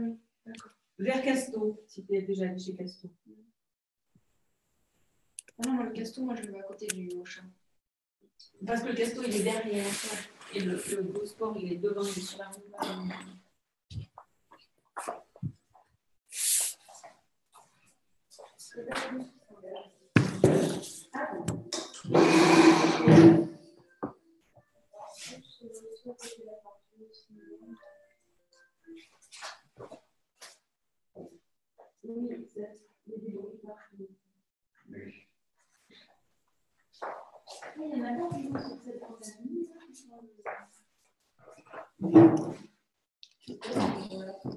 oui, d'accord. Vers Casto, si tu es déjà allé chez Casto. Ah non, moi, le Casto, moi, je le vois à côté du Auchan. Parce que le Casto, il est derrière. Et le beau sport, il est devant, il est sur la route.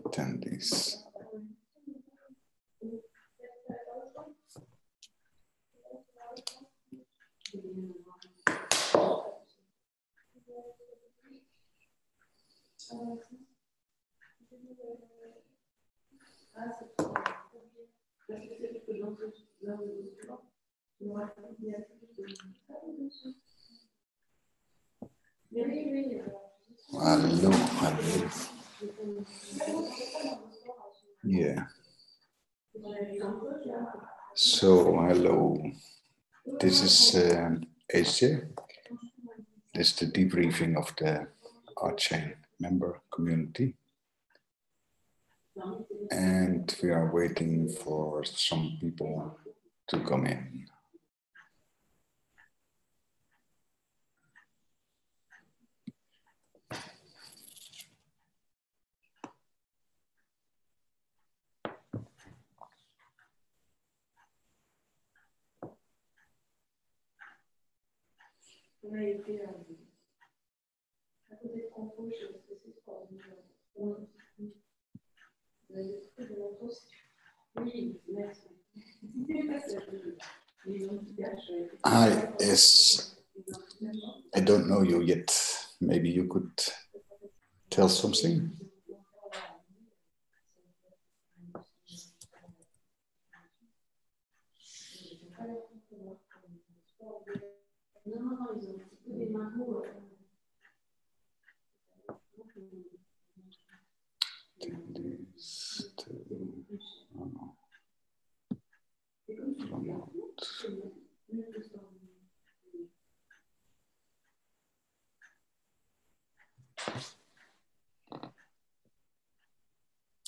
Attendees. Hello, hello. Yeah. So, hello. This is RChain. This is the debriefing of the RChain member community. And we are waiting for some people to come in. On a été à côté de Conto, je sais pas si c'est quoi. Oui, merci. Hi, yes. I don't know you yet. Maybe you could tell something.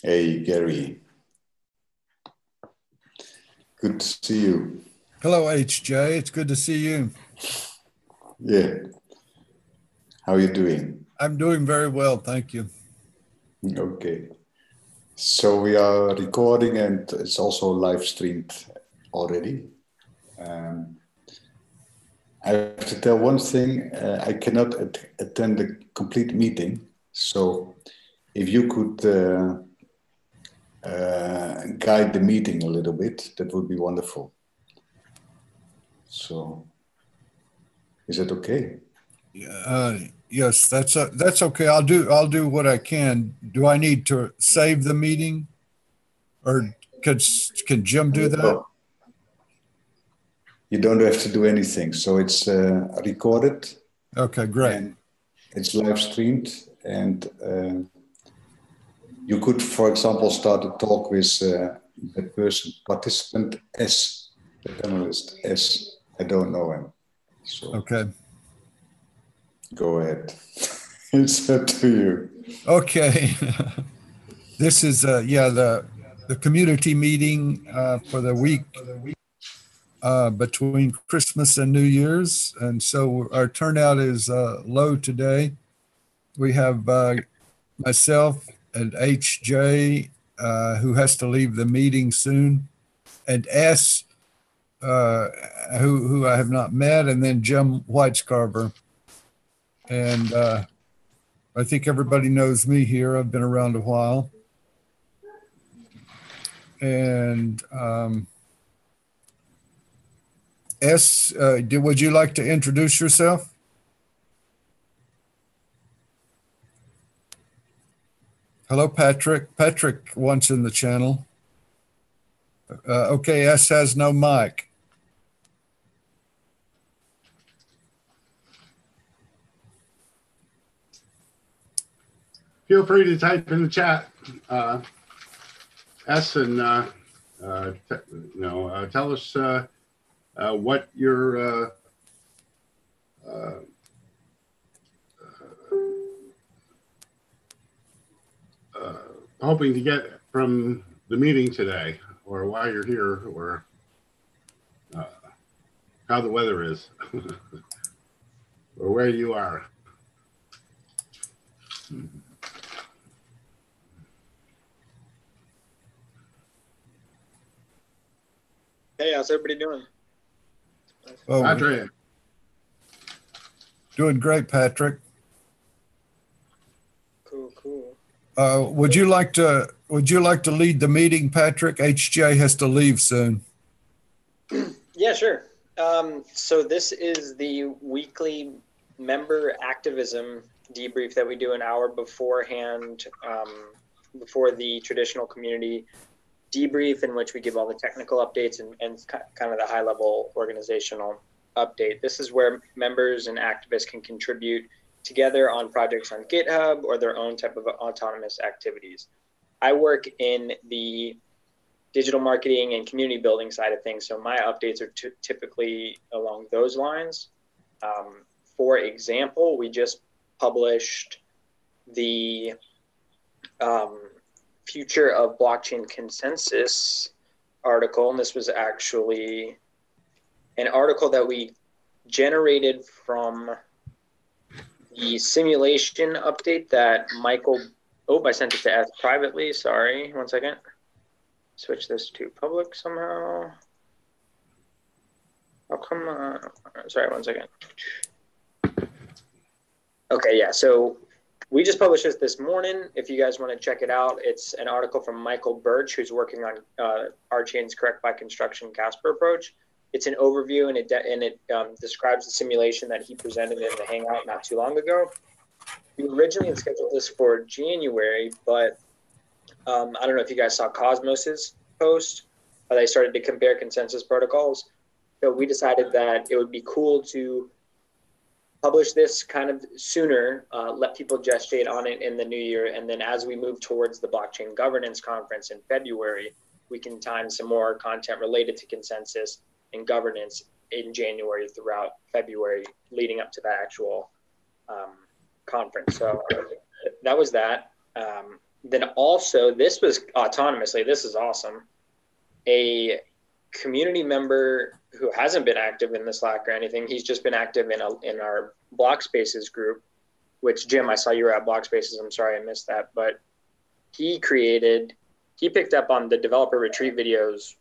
Hey, Gary. Good to see you. Hello, HJ. It's good to see you. Yeah. How are you doing? I'm doing very well, thank you. Okay. So we are recording and it's also live streamed already. I have to tell one thing, I cannot attend the complete meeting. So if you could guide the meeting a little bit, that would be wonderful. So is that okay? Yes, that's okay. I'll do what I can. Do I need to save the meeting, or can Jim do that? No. You don't have to do anything. So it's recorded. Okay, great. And it's live streamed, and you could, for example, start a talk with the person, participant S, the panelist S. I don't know him. So okay. Go ahead. It's up to you. Okay. This is the community meeting for the week between Christmas and New Year's, and so our turnout is low today. We have myself and HJ, who has to leave the meeting soon, and S, who I have not met, and then Jim Whitescarver. And I think everybody knows me here. I've been around a while. And S, would you like to introduce yourself? Hello, Patrick. Patrick once in the channel. Okay, S has no mic. Feel free to type in the chat. S and tell us what you're hoping to get from the meeting today, or why you're here, or how the weather is, or where you are. Hey, how's everybody doing? Well, Patrick. doing great, Patrick. Cool, cool. Would you like to lead the meeting, Patrick? HJ has to leave soon. Yeah, sure. So this is the weekly member activism debrief that we do an hour beforehand, before the traditional community debrief, in which we give all the technical updates and kind of the high level organizational update. This is where members and activists can contribute together on projects on GitHub or their own type of autonomous activities. I work in the digital marketing and community building side of things, so my updates are typically along those lines. For example, we just published the future of blockchain consensus article, and this was actually an article that we generated from the simulation update that Michael, I sent it to S privately, sorry, one second. Switch this to public somehow. Oh, come on, sorry, one second. Okay, yeah, so we just published this morning. If you guys want to check it out, it's an article from Michael Birch, who's working on RChain's correct by construction Casper approach. It's an overview, and it describes the simulation that he presented in the Hangout not too long ago. We originally had scheduled this for January, but I don't know if you guys saw Cosmos's post. They started to compare consensus protocols. So we decided that it would be cool to publish this kind of sooner, let people gestate on it in the new year. And then as we move towards the blockchain governance conference in February, we can time some more content related to consensus and governance in January throughout February, leading up to that actual conference. So that was that. Then also, this was autonomously, this is awesome. A community member who hasn't been active in the Slack or anything, he's just been active in our Block Spaces group, which, Jim, I saw you were at Block Spaces. I'm sorry I missed that. But he picked up on the developer retreat videos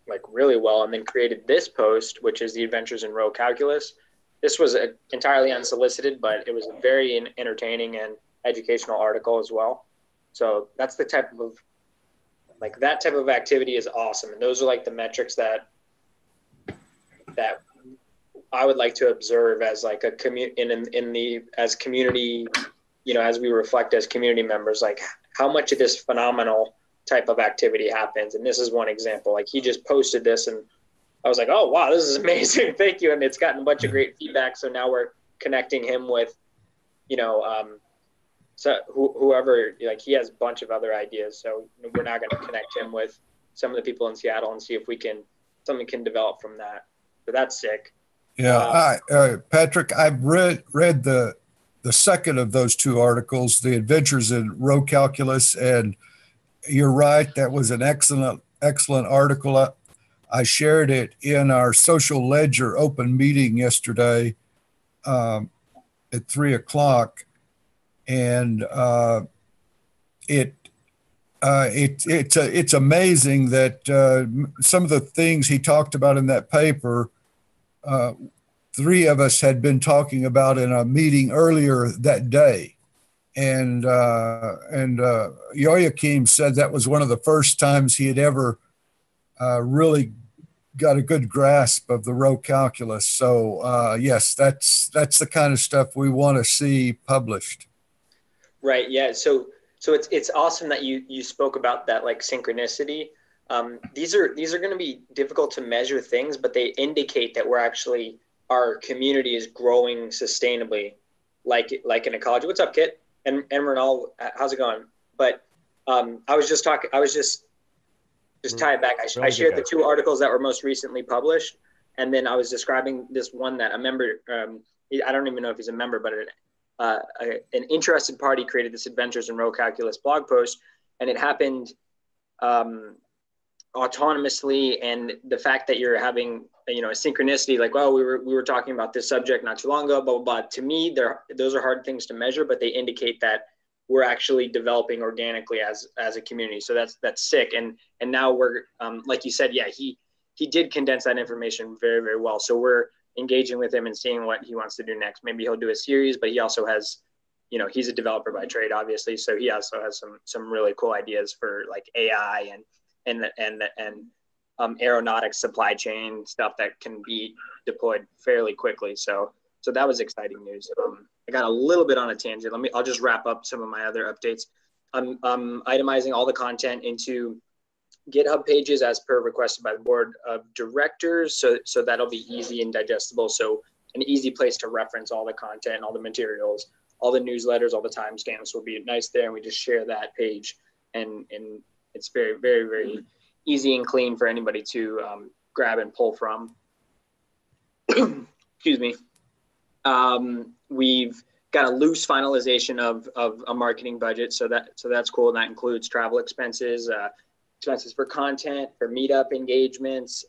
like really well, and then created this post, which is the Adventures in Row Calculus. This was entirely unsolicited, but it was a very entertaining and educational article as well. So that's the type of, like, that type of activity is awesome. And those are like the metrics that I would like to observe as like a as community, you know, as we reflect as community members, like how much of this phenomenal type of activity happens. And this is one example. Like, he just posted this and I was like, oh, wow, this is amazing. Thank you. And it's gotten a bunch of great feedback. So now we're connecting him with, you know, so whoever, like, he has a bunch of other ideas. So we're now going to connect him with some of the people in Seattle and see if something can develop from that. So that's sick. Yeah, Patrick, I've read the second of those two articles, The Adventures in Row Calculus, and you're right, that was an excellent article. I shared it in our social ledger open meeting yesterday at 3:00, and it's amazing that some of the things he talked about in that paper, three of us had been talking about in a meeting earlier that day. And Joachim said that was one of the first times he had ever really got a good grasp of the row calculus. So yes, that's the kind of stuff we want to see published. Right. Yeah. So it's awesome that you spoke about that, like, synchronicity. These are going to be difficult to measure things, but they indicate that our community is growing sustainably, like in ecology. What's up, Kit? And Renal, how's it going? But I was just tie it back. I shared the 2 articles that were most recently published, and then I was describing this one that a member, I don't even know if he's a member, but an interested party created this Adventures in Row Calculus blog post, and it happened autonomously. And the fact that you're having, you know, a synchronicity, like, well, we were talking about this subject not too long ago, blah, blah, blah. To me, those are hard things to measure, but they indicate that we're actually developing organically as a community. So that's sick. And now we're, like you said, yeah, he did condense that information very, very well. So we're engaging with him and seeing what he wants to do next. Maybe he'll do a series, but he also has, you know, he's a developer by trade, obviously. So he also has some really cool ideas for like AI and aeronautics supply chain stuff that can be deployed fairly quickly. So that was exciting news. I got a little bit on a tangent. I'll just wrap up some of my other updates. I'm itemizing all the content into GitHub pages as per requested by the board of directors. So that'll be easy and digestible. So an easy place to reference all the content, all the materials, all the newsletters, all the timestamps will be nice there. And we just share that page, and it's very, very, very easy and clean for anybody to grab and pull from. Excuse me. We've got a loose finalization of a marketing budget, so that's cool. And that includes travel expenses, expenses for content, for meetup engagements,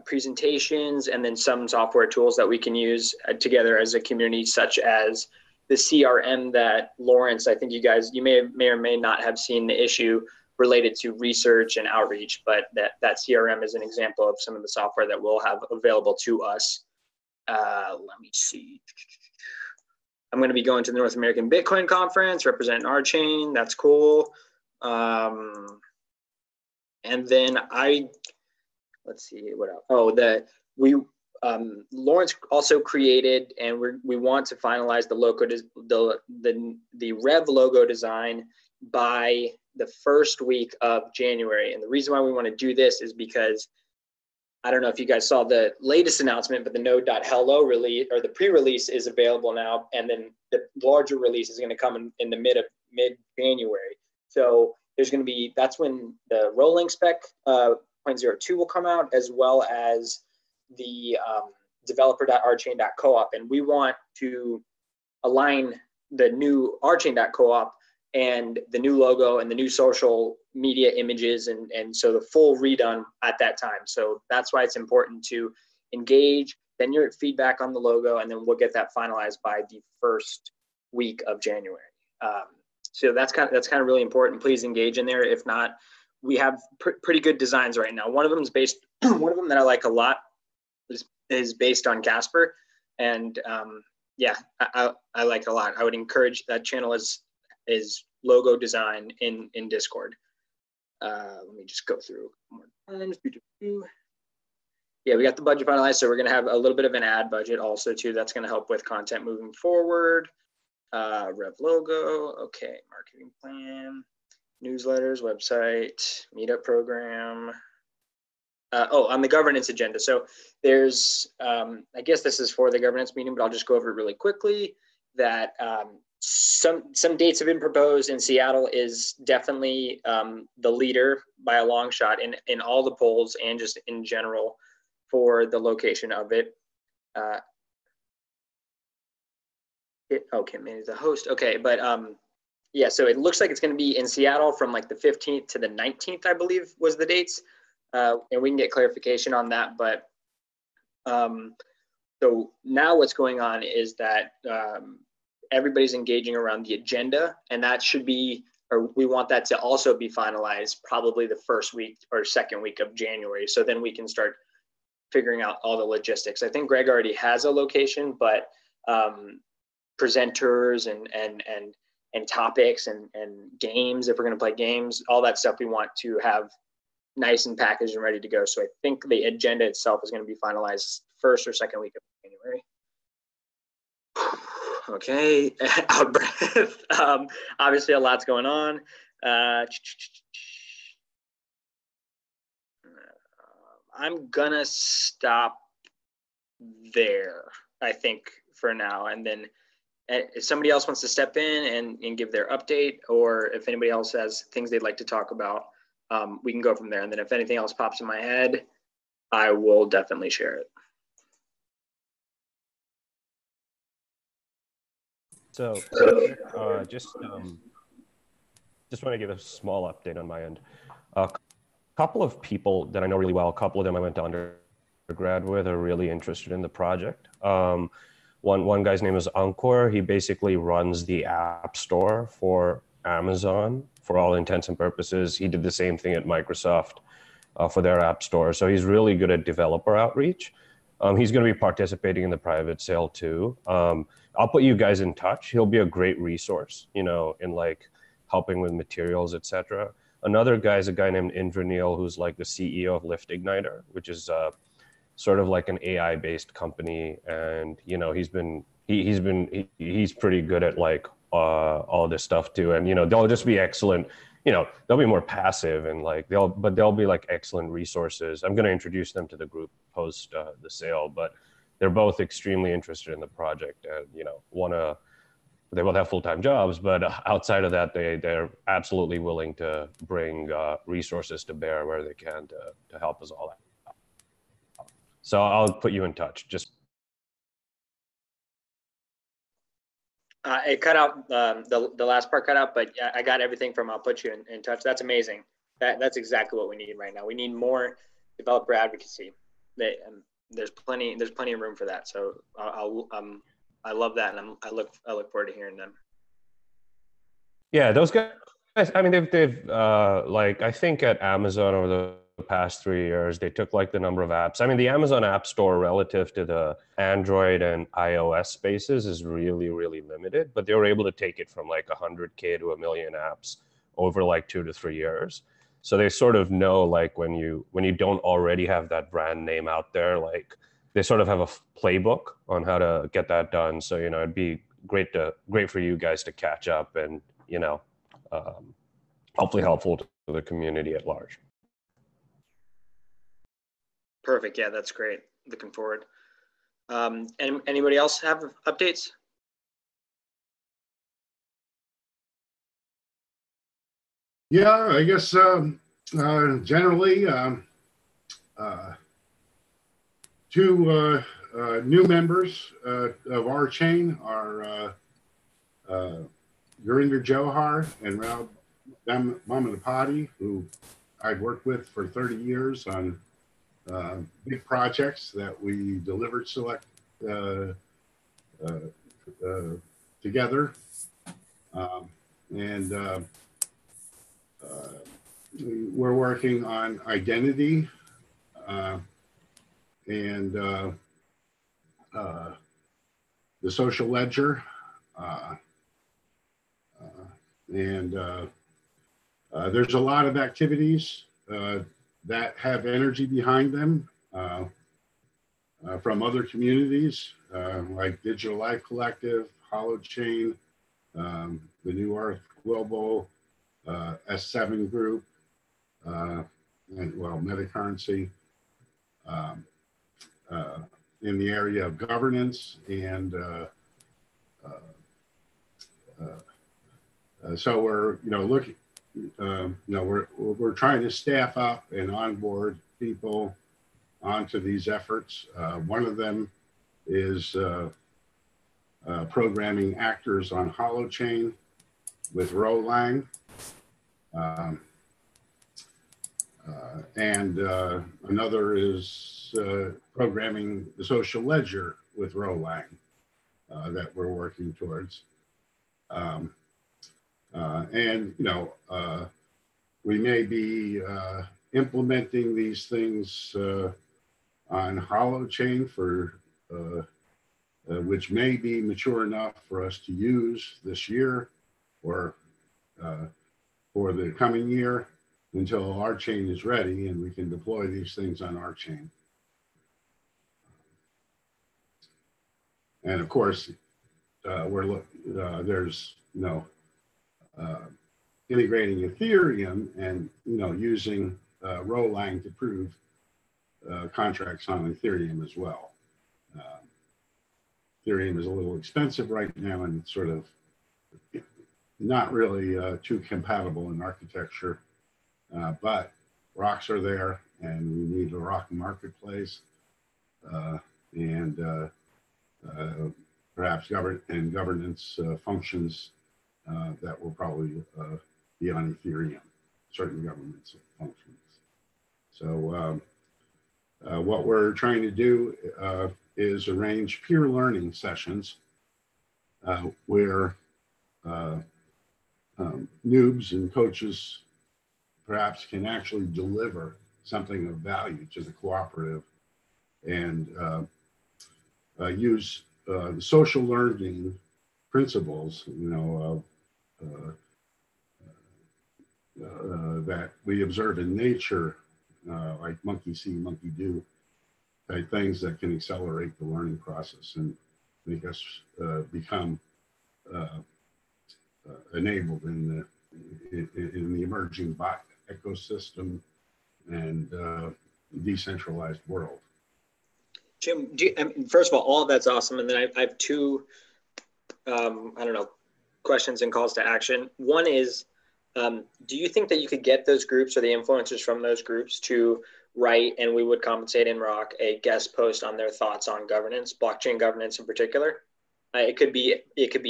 presentations, and then some software tools that we can use together as a community, such as the CRM that Lawrence, I think you may or may not have seen the issue related to research and outreach, but that CRM is an example of some of the software that we'll have available to us. Let me see. I'm going to be going to the North American Bitcoin Conference, representing RChain. That's cool. And then let's see what else. Oh, Lawrence also created, and we want to finalize the logo, the Rev logo design by the first week of January. And the reason why we want to do this is because I don't know if you guys saw the latest announcement, but the node.hello release, or the pre-release, is available now. And then the larger release is going to come in the mid-January. So there's going to be, that's when the rolling spec 0.02 will come out, as well as the developer.rchain.coop. And we want to align the new rchain.coop and the new logo and the new social media images, and so the full redone at that time. So that's why it's important to engage, then your feedback on the logo, and then we'll get that finalized by the first week of January. So that's kind of really important. Please engage in there. If not, we have pretty good designs right now. One of them is one of them that I like a lot is based on Casper, and yeah, I like it a lot. I would encourage that channel is logo design in Discord. Let me just go through more times. Yeah, we got the budget finalized, so we're going to have a little bit of an ad budget also too. That's going to help with content moving forward. Rev logo, okay, marketing plan, newsletters, website, meetup program. On the governance agenda. So there's, I guess this is for the governance meeting, but I'll just go over it really quickly. That some dates have been proposed, and Seattle is definitely the leader by a long shot in all the polls and just in general for the location of it. Okay, maybe the host. Okay, but yeah, so it looks like it's going to be in Seattle from like the 15th to the 19th, I believe was the dates. And we can get clarification on that. But so now what's going on is that everybody's engaging around the agenda, and that should be, or we want that to also be finalized probably the first week or second week of January. So then we can start figuring out all the logistics. I think Greg already has a location, but presenters and topics and games, if we're going to play games, all that stuff we want to have nice and packaged and ready to go. So I think the agenda itself is going to be finalized first or second week of January. Okay, out of breath. Obviously a lot's going on. I'm gonna stop there, I think, for now, and then if somebody else wants to step in and give their update, or if anybody else has things they'd like to talk about, we can go from there. And then if anything else pops in my head, I will definitely share it. So just want to give a small update on my end. A couple of people that I know really well, a couple of them I went to undergrad with, are really interested in the project. One guy's name is Ankur. He basically runs the app store for Amazon for all intents and purposes. He did the same thing at Microsoft for their app store. So he's really good at developer outreach. He's going to be participating in the private sale too. I'll put you guys in touch. He'll be a great resource, you know, in like helping with materials, etc. Another guy is a guy named Indranil, who's like the CEO of Lyft Igniter, which is sort of like an AI-based company. And you know, he's pretty good at like all this stuff too. And you know, they'll just be excellent. You know, they'll be more passive and like they'll be like excellent resources. I'm going to introduce them to the group post the sale, but they're both extremely interested in the project and, you know, they both have full-time jobs, but outside of that, they're absolutely willing to bring resources to bear where they can to help us all out. So I'll put you in touch. Just it cut out, the last part cut out, but I got everything from I'll put you in touch. That's amazing. That's exactly what we need right now. We need more developer advocacy. There's plenty of room for that. So I love that, and I look forward to hearing them. Yeah, those guys. I mean, they've like I think at Amazon over the past 3 years, they took like the number of apps. I mean, the Amazon App Store relative to the Android and iOS spaces is really, really limited, but they were able to take it from like 100K to 1 million apps over like 2 to 3 years. So they sort of know like when you don't already have that brand name out there, like they sort of have a playbook on how to get that done. So, you know, it'd be great for you guys to catch up and, you know, hopefully helpful to the community at large. Perfect. Yeah, that's great. Looking forward. And anybody else have updates? Yeah, I guess generally, two new members of RChain are Gurinder Johar and Rao Mamadapati, who I've worked with for 30 years on big projects that we delivered together. We're working on identity and the social ledger. There's a lot of activities that have energy behind them from other communities like Digital Life Collective, RChain, the New Earth Global, S7 Group, and well, Metacurrency, in the area of governance. And so we're, you know, looking, you know, we're trying to staff up and onboard people onto these efforts. One of them is programming actors on RChain with Rolang. And another is programming the social ledger with Rolang that we're working towards. And, you know, we may be implementing these things on RChain for which may be mature enough for us to use this year or for the coming year until RChain is ready and we can deploy these things on RChain. And of course, there's, you know, integrating Ethereum and, you know, using Rolang to prove contracts on Ethereum as well. Ethereum is a little expensive right now and sort of not really too compatible in architecture, but rocks are there, and we need a rock marketplace, and perhaps governance functions that will probably be on Ethereum, certain governance functions. So what we're trying to do is arrange peer learning sessions where noobs and coaches perhaps can actually deliver something of value to the cooperative and use the social learning principles, that we observe in nature, like monkey see, monkey do, type things that can accelerate the learning process and make us become enabled in the emerging bot ecosystem and decentralized world. Jim, first of all of that's awesome. And then I have two, questions and calls to action. One is, do you think that you could get those groups or the influencers from those groups to write, and we would compensate in Rock, a guest post on their thoughts on governance, blockchain governance in particular? It could be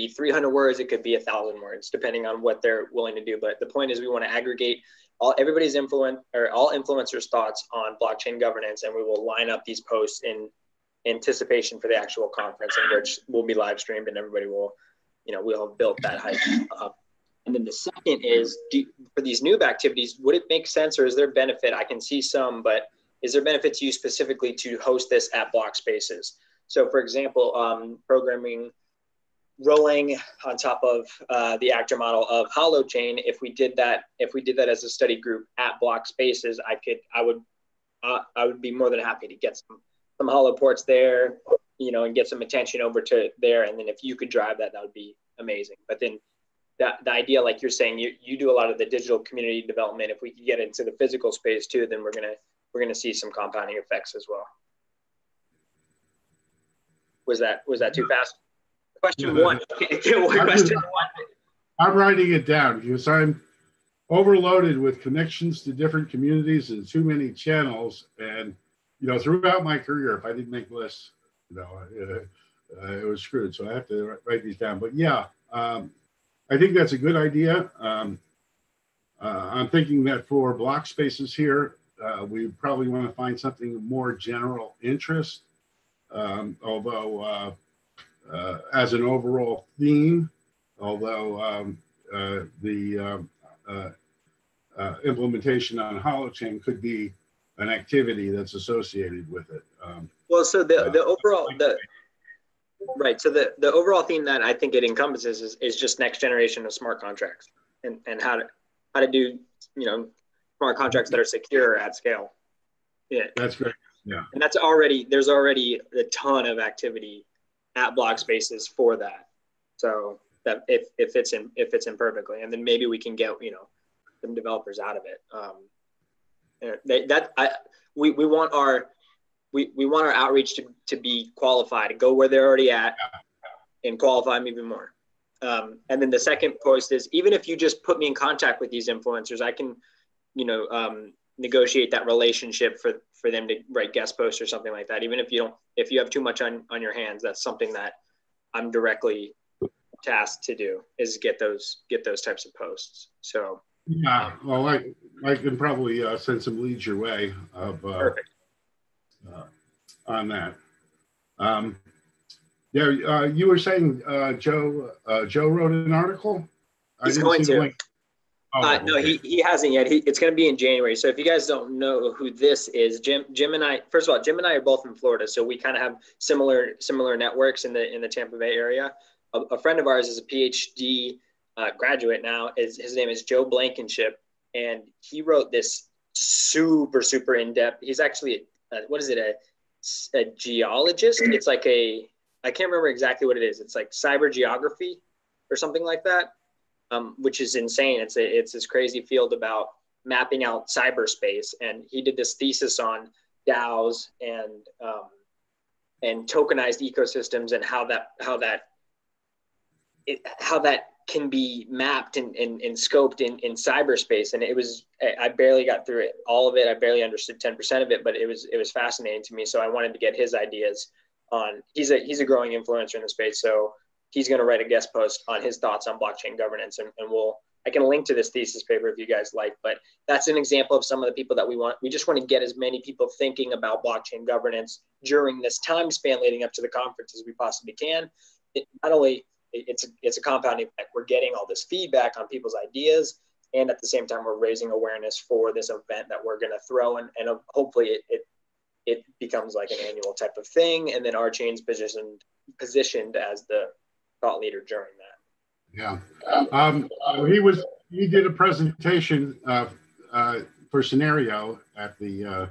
300 words, it could be 1,000 words, depending on what they're willing to do. But the point is, we want to aggregate all influencers' thoughts on blockchain governance, and we will line up these posts in anticipation for the actual conference, in which will be live streamed, and everybody will, we'll have built that hype up. And then the second is, for these noob activities, would it make sense, or is there benefit? I can see some, but is there benefit to you specifically to host this at block spaces? So for example, programming rolling on top of the actor model of RChain, if we did that as a study group at block spaces, I would be more than happy to get some hollow ports there, and get some attention over to there. And then if you could drive that, that would be amazing. But then the idea, like you're saying, you do a lot of the digital community development. If we could get into the physical space too, then we're gonna see some compounding effects as well. Was that too fast? Question one. Question one. I'm writing it down because I'm overloaded with connections to different communities and too many channels. And throughout my career, if I didn't make lists, it was screwed. So I have to write these down. But yeah, I think that's a good idea. I'm thinking that for block spaces here, we probably want to find something of more general interest. Although as an overall theme, the implementation on RChain could be an activity that's associated with it. Well, so the overall theme that I think it encompasses is just next generation of smart contracts and how to do smart contracts that are secure at scale. Yeah, that's great. Yeah, and there's already a ton of activity at block spaces for that. So that if it fits in perfectly, and then maybe we can get some developers out of it. We want our outreach to be qualified, to go where they're already at, and qualify them even more. And then the second post is, even if you just put me in contact with these influencers, I can negotiate that relationship for them to write guest posts or something like that. Even if you have too much on your hands, that's something that I'm directly tasked to do, is get those types of posts. So yeah, well, I can probably send some leads your way of perfect on that. You were saying Joe wrote an article. He's going to. No, he hasn't yet. It's going to be in January. So if you guys don't know who this is, Jim and I, first of all, Jim and I are both in Florida, so we kind of have similar networks in the Tampa Bay area. A friend of ours is a PhD graduate now. His name is Joe Blankenship, and he wrote this super in-depth. He's actually a geologist. It's like I can't remember exactly what it is. It's like cyber geography or something like that. Which is insane. It's this crazy field about mapping out cyberspace, and he did this thesis on DAOs tokenized ecosystems and how that can be mapped and scoped in cyberspace. And I barely got through it, all of it. I barely understood 10% of it, but it was fascinating to me. So I wanted to get his ideas on, he's a growing influencer in the space. So he's going to write a guest post on his thoughts on blockchain governance. And I can link to this thesis paper if you guys like, but that's an example of some of the people that we just want to get as many people thinking about blockchain governance during this time span leading up to the conference as we possibly can. It's a compounding effect. We're getting all this feedback on people's ideas, and at the same time, we're raising awareness for this event that we're going to throw, and hopefully it becomes like an annual type of thing, and then RChain's positioned as the thought leader during that. Yeah, he did a presentation for Scenario at the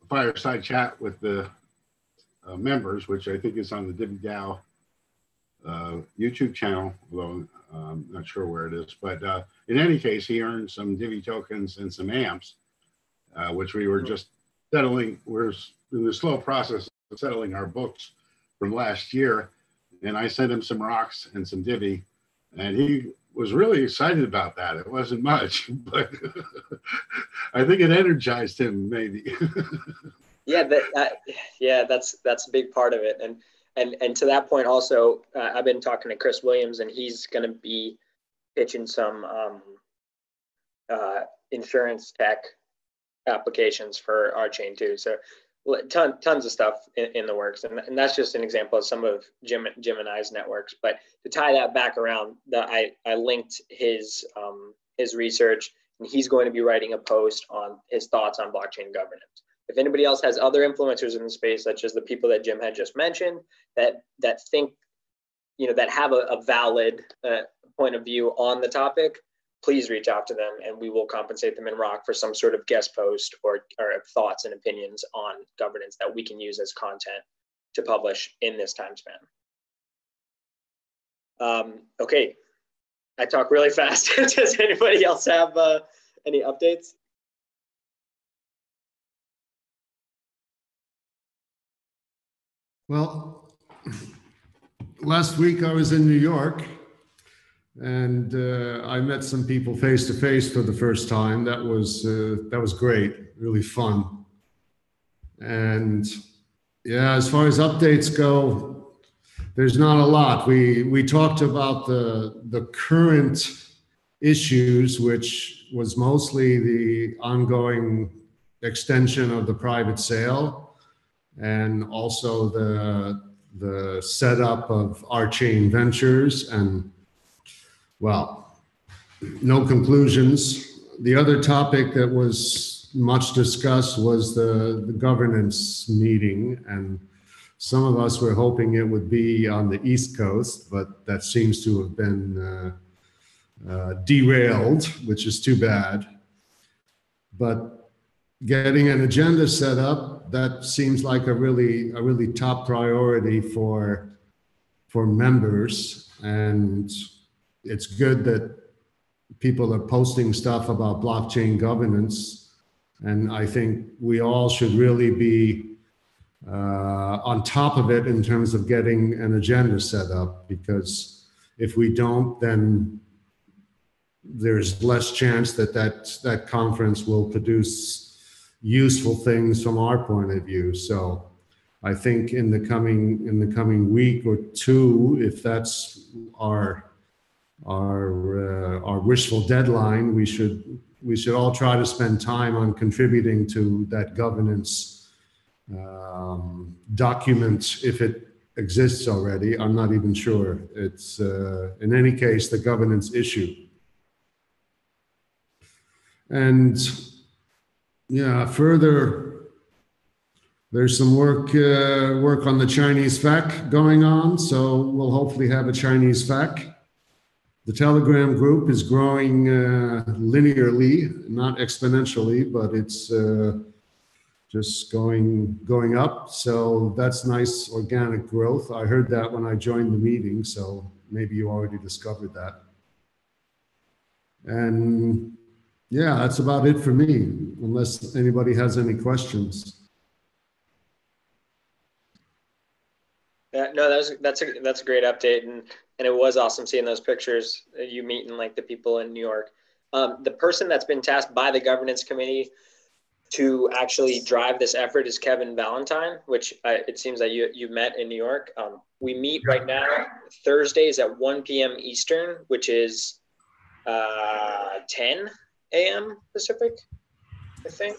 fireside chat with the members, which I think is on the DiviDAO YouTube channel, although I'm not sure where it is. But in any case, he earned some Divi tokens and some amps, which we were just settling. We're in the slow process of settling our books from last year. And I sent him some rocks and some Divi, and he was really excited about that. It wasn't much, but I think it energized him maybe. Yeah, that's a big part of it. And to that point also, I've been talking to Chris Williams, and he's going to be pitching some insurance tech applications for RChain too. So tons of stuff in the works. And that's just an example of some of Jim and I's networks. But to tie that back around, I linked his research, and he's going to be writing a post on his thoughts on blockchain governance. If anybody else has other influencers in the space, such as the people that Jim had just mentioned, that think, that have a valid point of view on the topic, please reach out to them, and we will compensate them in rock for some sort of guest post or thoughts and opinions on governance that we can use as content to publish in this time span. Okay, I talk really fast. Does anybody else have any updates? Well, last week I was in New York, and I met some people face to face for the first time. That was great, really fun. And yeah, as far as updates go, there's not a lot. We talked about the current issues, which was mostly the ongoing extension of the private sale, and also the setup of RChain Ventures, and well, no conclusions. The other topic that was much discussed was the governance meeting, and some of us were hoping it would be on the East Coast, but that seems to have been derailed, which is too bad. But getting an agenda set up, that seems like a really top priority for members. And it's good that people are posting stuff about blockchain governance. And I think we all should really be on top of it in terms of getting an agenda set up, because if we don't, then there's less chance that conference will produce useful things from our point of view. So I think in the coming week or two, if that's our wishful deadline, we should all try to spend time on contributing to that governance document, if it exists already. I'm not even sure. It's in any case the governance issue. And yeah, further, there's some work on the Chinese FAQ going on, so we'll hopefully have a Chinese FAQ. The Telegram group is growing linearly, not exponentially, but it's just going up. So that's nice organic growth. I heard that when I joined the meeting, so maybe you already discovered that. And Yeah, that's about it for me, unless anybody has any questions. No, that's a great update, and it was awesome seeing those pictures, you meeting like the people in New York. The person that's been tasked by the governance committee to actually drive this effort is Kevin Valentine, which it seems that you met in New York. We meet right now Thursdays at 1 p.m. Eastern, which is 10 a.m. Pacific, I think.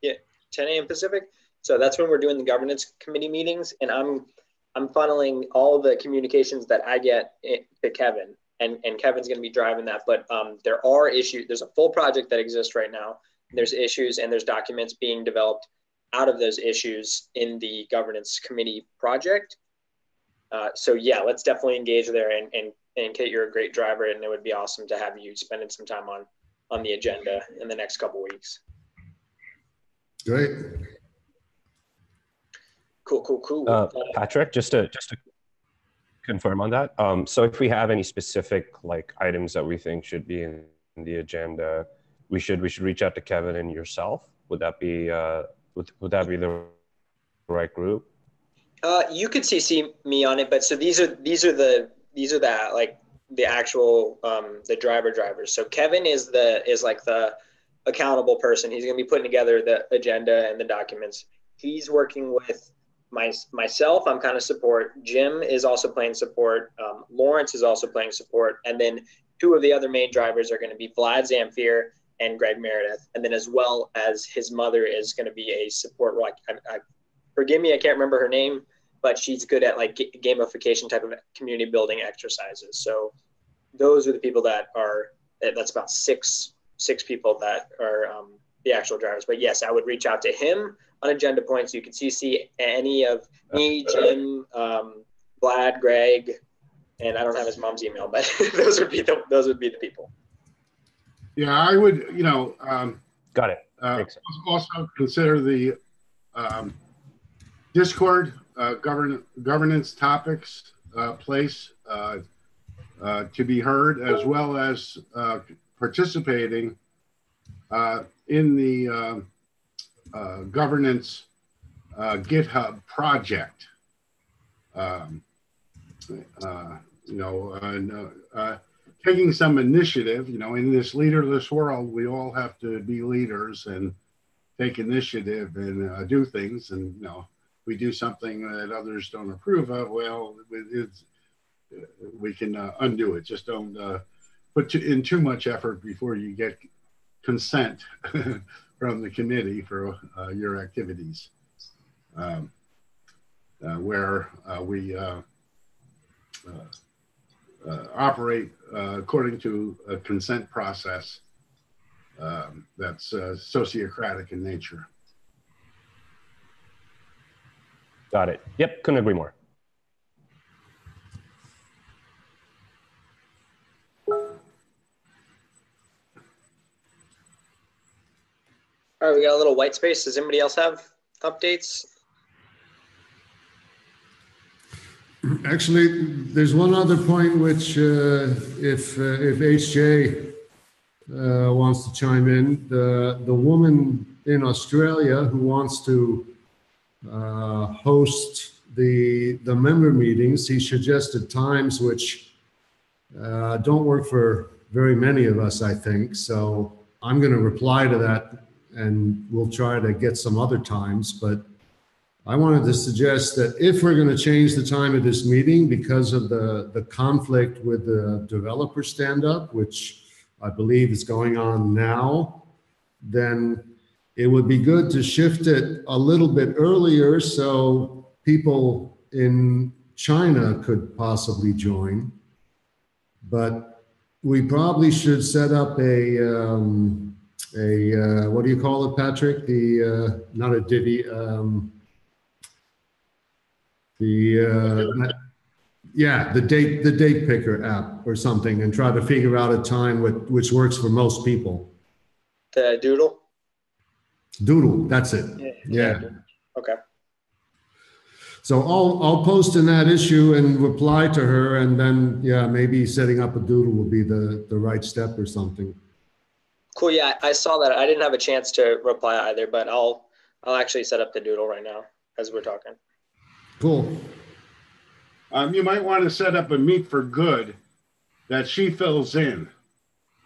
Yeah, 10 a.m. Pacific. So that's when we're doing the governance committee meetings, and I'm funneling all the communications that I get to Kevin, and Kevin's going to be driving that. But there are issues. There's a full project that exists right now. There's issues and there's documents being developed out of those issues in the governance committee project. So yeah, let's definitely engage there. And Kate, you're a great driver, and it would be awesome to have you spending some time on the agenda in the next couple of weeks. Great. Cool. Patrick, just to confirm on that. So if we have any specific like items that we think should be in the agenda, we should reach out to Kevin and yourself. Would that be would that be the right group? You could CC me on it, but so these are the like the actual the drivers. So Kevin is like the accountable person. He's going to be putting together the agenda and the documents. He's working with myself. I'm kind of support. Jim is also playing support. Lawrence is also playing support, and then two of the other main drivers are going to be Vlad Zamfir and Greg Meredith, and then as well as his mother is going to be a support. Like, forgive me, I can't remember her name, but she's good at like gamification type of community building exercises. So those are the people that's about six people that are the actual drivers. But yes, I would reach out to him on agenda points. You can CC any of me, Jim, Vlad, Greg, and I don't have his mom's email, but those would be the people. Yeah, I would, Got it. Thanks. Also consider the Discord governance topics place to be heard, as well as participating in the governance GitHub project. Taking some initiative, in this leaderless world, we all have to be leaders and take initiative and do things. And, we do something that others don't approve of, well, we can undo it. Just don't put in too much effort before you get consent from the committee for your activities, where we operate according to a consent process that's sociocratic in nature. Got it. Yep, couldn't agree more. All right, we got a little white space. Does anybody else have updates? Actually, there's one other point which, if HJ wants to chime in, the woman in Australia who wants to host the member meetings, he suggested times which don't work for very many of us, I think. So I'm going to reply to that, and we'll try to get some other times. But I wanted to suggest that if we're going to change the time of this meeting because of the conflict with the developer stand-up, which I believe is going on now, then it would be good to shift it a little bit earlier so people in China could possibly join. But we probably should set up a what do you call it, Patrick? Not a divvy. The date picker app or something, and try to figure out a time which works for most people. The Doodle, that's it. Yeah. Okay. So I'll post in that issue and reply to her, and then maybe setting up a Doodle will be the right step or something. Cool. Yeah, I saw that. I didn't have a chance to reply either, but I'll actually set up the doodle right now as we're talking. Cool. You might want to set up a meet for good that she fills in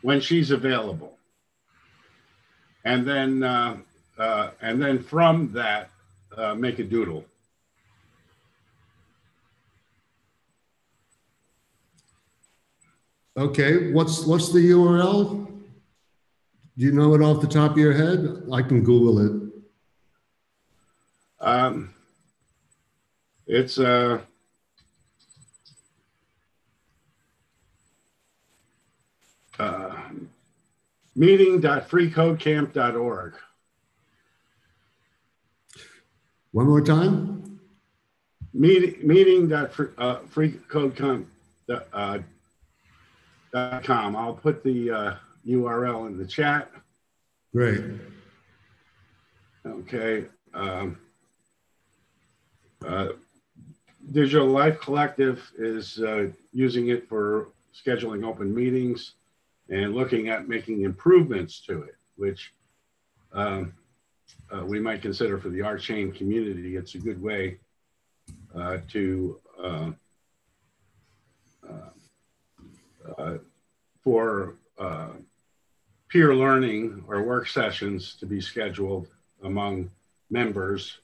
when she's available, and then from that make a doodle. Okay, what's the URL? Do you know it off the top of your head? I can Google it. It's meeting.freecodecamp.org. One more time? Meeting.freecodecamp.com. I'll put the URL in the chat. Great. Okay. Digital Life Collective is using it for scheduling open meetings and looking at making improvements to it, which we might consider for the RChain community. It's a good way for peer learning or work sessions to be scheduled among members.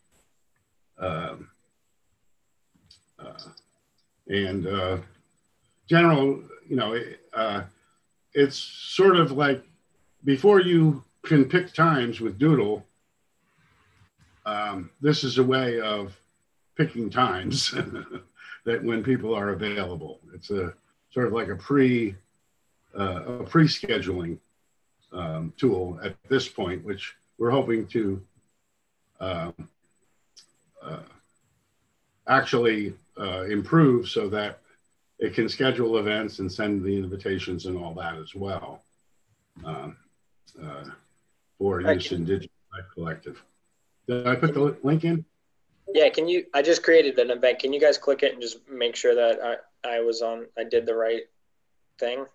General, it's sort of like before you can pick times with Doodle, this is a way of picking times that when people are available. It's a sort of like a pre-scheduling tool at this point, which we're hoping to actually improve so that it can schedule events and send the invitations and all that as well for use in Digital Life Collective. Did I put the link in? Yeah, I just created an event. Can you guys click it and just make sure that I did the right thing?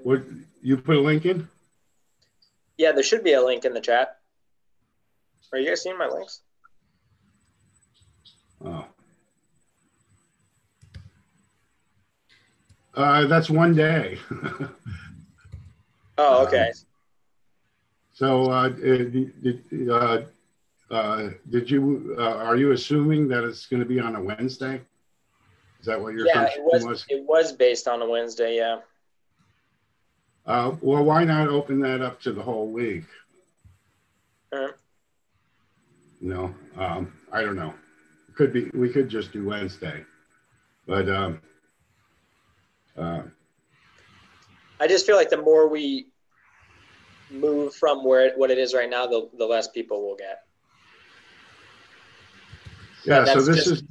What, you put a link in? Yeah, there should be a link in the chat. Are you guys seeing my links? Oh. That's one day. Oh, okay. Are you assuming that it's going to be on a Wednesday? Is that what your assumption was? It was based on a Wednesday, yeah. Well, why not open that up to the whole week? No, I don't know. Could be, we could just do Wednesday, but I just feel like the more we move from what it is right now, the less people will get. Yeah, so this is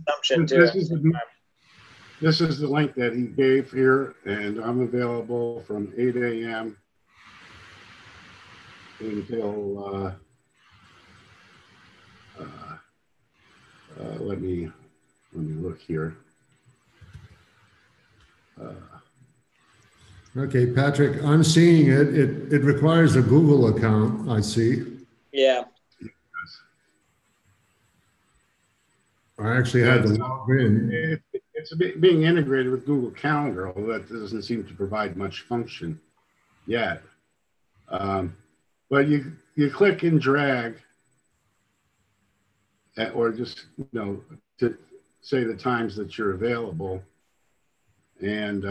the link that he gave here, and I'm available from 8 a.m. until let me look here. Okay, Patrick, I'm seeing it. It requires a Google account, I see. Yeah. I actually had to log in. It's being integrated with Google Calendar, although that doesn't seem to provide much function yet. But you click and drag, or just to say the times that you're available, and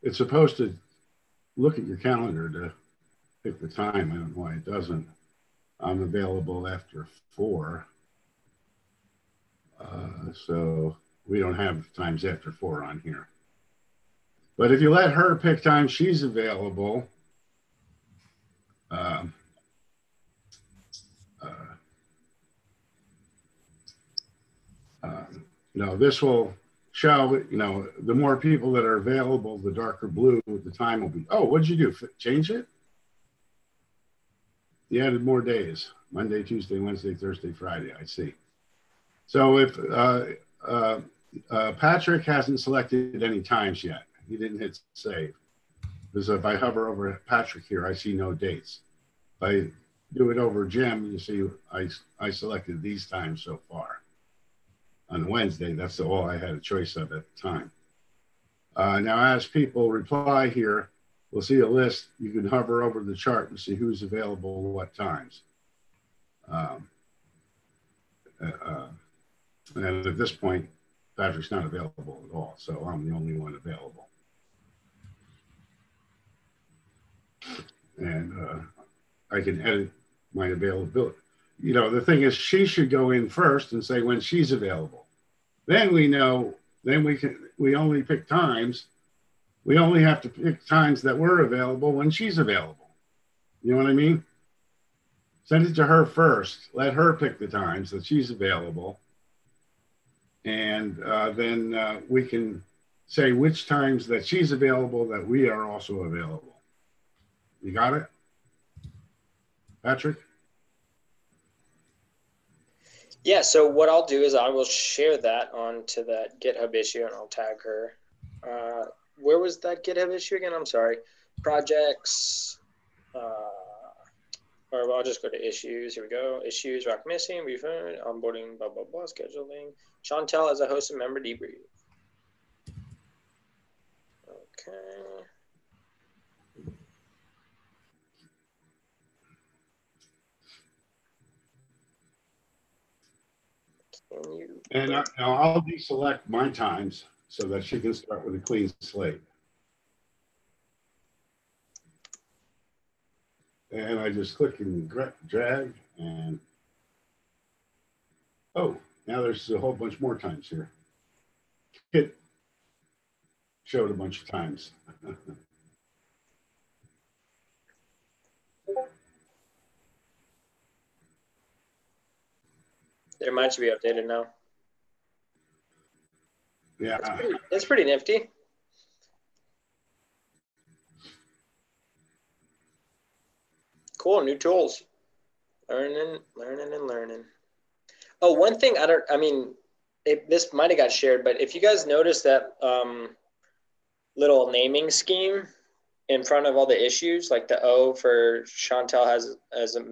it's supposed to look at your calendar to pick the time. I don't know why it doesn't. I'm available after 4. So we don't have times after 4 on here. But if you let her pick time she's available, this will show, the more people that are available, the darker blue the time will be. Oh, what'd you do? Change it? You added more days. Monday, Tuesday, Wednesday, Thursday, Friday. I see. So if Patrick hasn't selected any times yet. He didn't hit save. Because if I hover over Patrick here, I see no dates. If I do it over Jim, you see I selected these times so far. On Wednesday, that's all I had a choice of at the time. Now, as people reply here, we'll see a list. You can hover over the chart and see who's available what times. And at this point, Patrick's not available at all, so I'm the only one available. And I can edit my availability. You know, the thing is, she should go in first and say when she's available. Then we know, then we only pick times. We only have to pick times that were available when she's available. You know what I mean? Send it to her first. Let her pick the times that she's available. And then we can say which times that she's available that we are also available. You got it? Patrick? Yeah, so what I'll do is I will share that onto that GitHub issue and I'll tag her. Where was that GitHub issue again? I'm sorry. Projects. Or I'll just go to issues. Here we go. Issues, rock missing, refund, onboarding, blah, blah, blah, scheduling. Chantel as a host and member debrief. Okay. And I'll deselect my times so that she can start with a clean slate. And I just click and drag and, oh, now there's a whole bunch more times here. It showed a bunch of times. Their might should be updated now. Yeah. That's pretty nifty. Cool, new tools. Learning and learning. Oh, one thing this might have got shared, but if you guys notice that little naming scheme in front of all the issues, like the O for Chantel as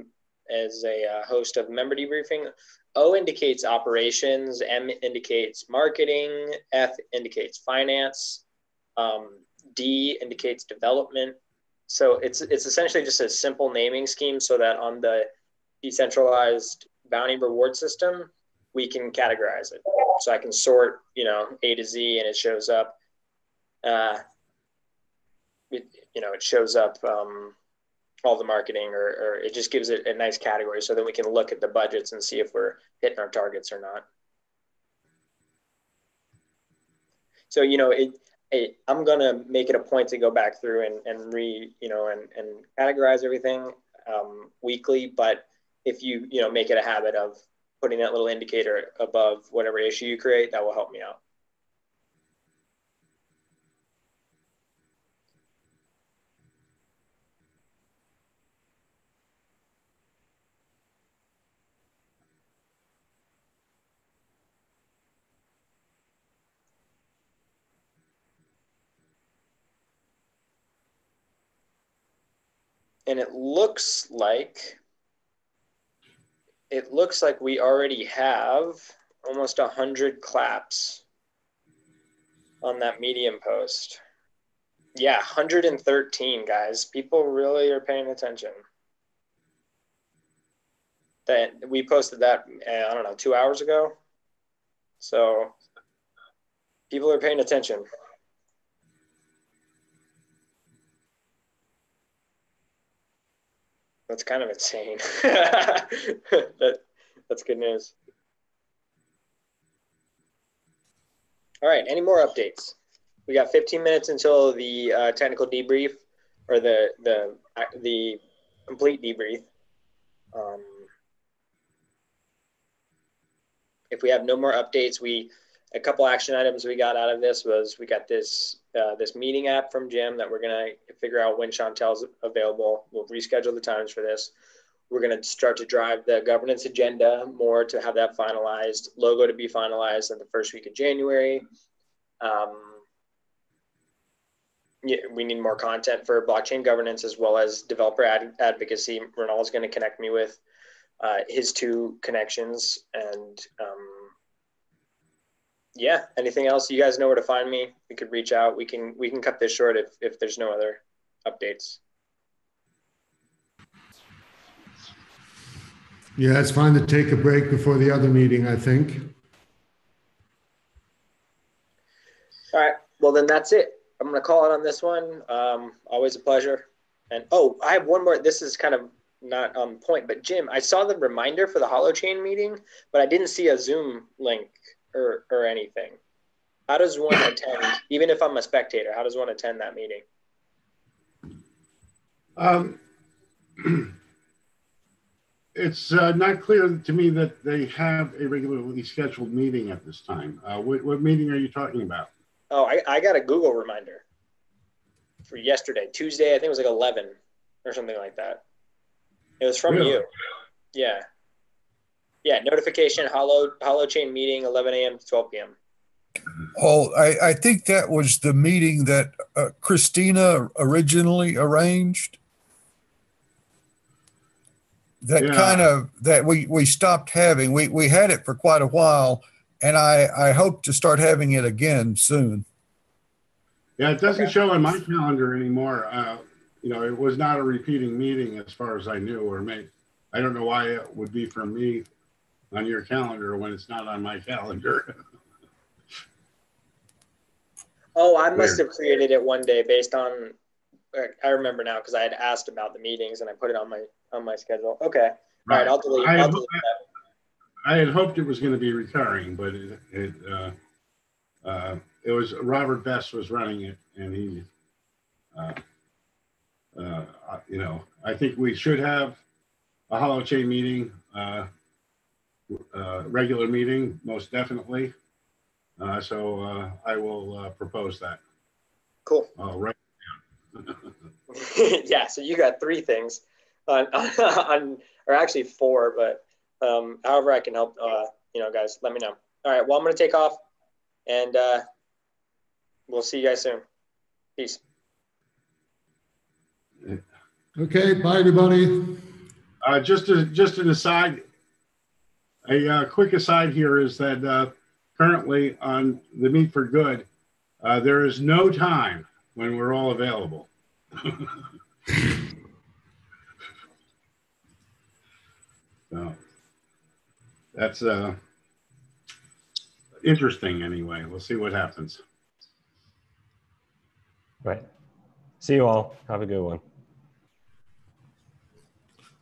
a host of member debriefing, O indicates operations, M indicates marketing, F indicates finance, D indicates development. So it's essentially just a simple naming scheme so that on the decentralized bounty reward system, we can categorize it. So I can sort, A to Z and it shows up, it shows up all the marketing or it just gives it a nice category so that we can look at the budgets and see if we're hitting our targets or not. So, I'm going to make it a point to go back through and categorize everything weekly. But if you, make it a habit of putting that little indicator above whatever issue you create, that will help me out. And it looks like we already have almost 100 claps on that Medium post. Yeah, 113, guys. People really are paying attention. That we posted that, 2 hours ago. So people are paying attention. That's kind of insane. That's good news. All right, any more updates? We got 15 minutes until the technical debrief or the complete debrief. If we have no more updates, a couple action items we got out of this was we got this meeting app from Jim that we're gonna figure out when Chantel's available. We'll reschedule the times for this. We're going to start to drive the governance agenda more to have that finalized, logo to be finalized in the first week of January. Yeah, we need more content for blockchain governance as well as developer advocacy. Ronald's going to connect me with his 2 connections. And yeah, anything else? You guys know where to find me. We could reach out. We can cut this short if there's no other updates. Yeah, it's fine to take a break before the other meeting, I think. All right. Well, then that's it. I'm going to call it on this one. Always a pleasure. And oh, I have one more. This is kind of not on point, but Jim, I saw the reminder for the HoloChain meeting, but I didn't see a Zoom link or anything. How does one attend, even if I'm a spectator, how does one attend that meeting? It's not clear to me that they have a regularly scheduled meeting at this time. What meeting are you talking about? Oh, I got a Google reminder for yesterday, Tuesday. I think it was like 11 or something like that. It was from Really? you. Yeah. Yeah. Notification, HoloChain meeting, 11 a.m. to 12 p.m. Oh, I think that was the meeting that Christina originally arranged. That Yeah. kind of, that we stopped having. We had it for quite a while, and I hope to start having it again soon. Yeah, it doesn't show on my calendar anymore. You know, it was not a repeating meeting as far as I knew, or maybe, I don't know why it would be for me on your calendar when it's not on my calendar. Oh, I must have created it one day based on, I remember now because I had asked about the meetings and I put it on my schedule. Okay. All right, I'll delete that. I had hoped it was going to be recurring, but it was Robert Best was running it, and he, you know, I think we should have a HoloChain meeting, regular meeting, most definitely. So I will propose that. Cool. Right. Yeah, so you got 3 things on or actually 4, but however I can help, you know, guys, let me know. All right, well, I'm going to take off, and we'll see you guys soon. Peace. Okay, bye, everybody. Just an aside, a quick aside here is that currently on the Meet for Good, there is no time when we're all available. So that's interesting anyway. We'll see what happens. Right. See you all. Have a good one.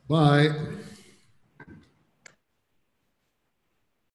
Bye.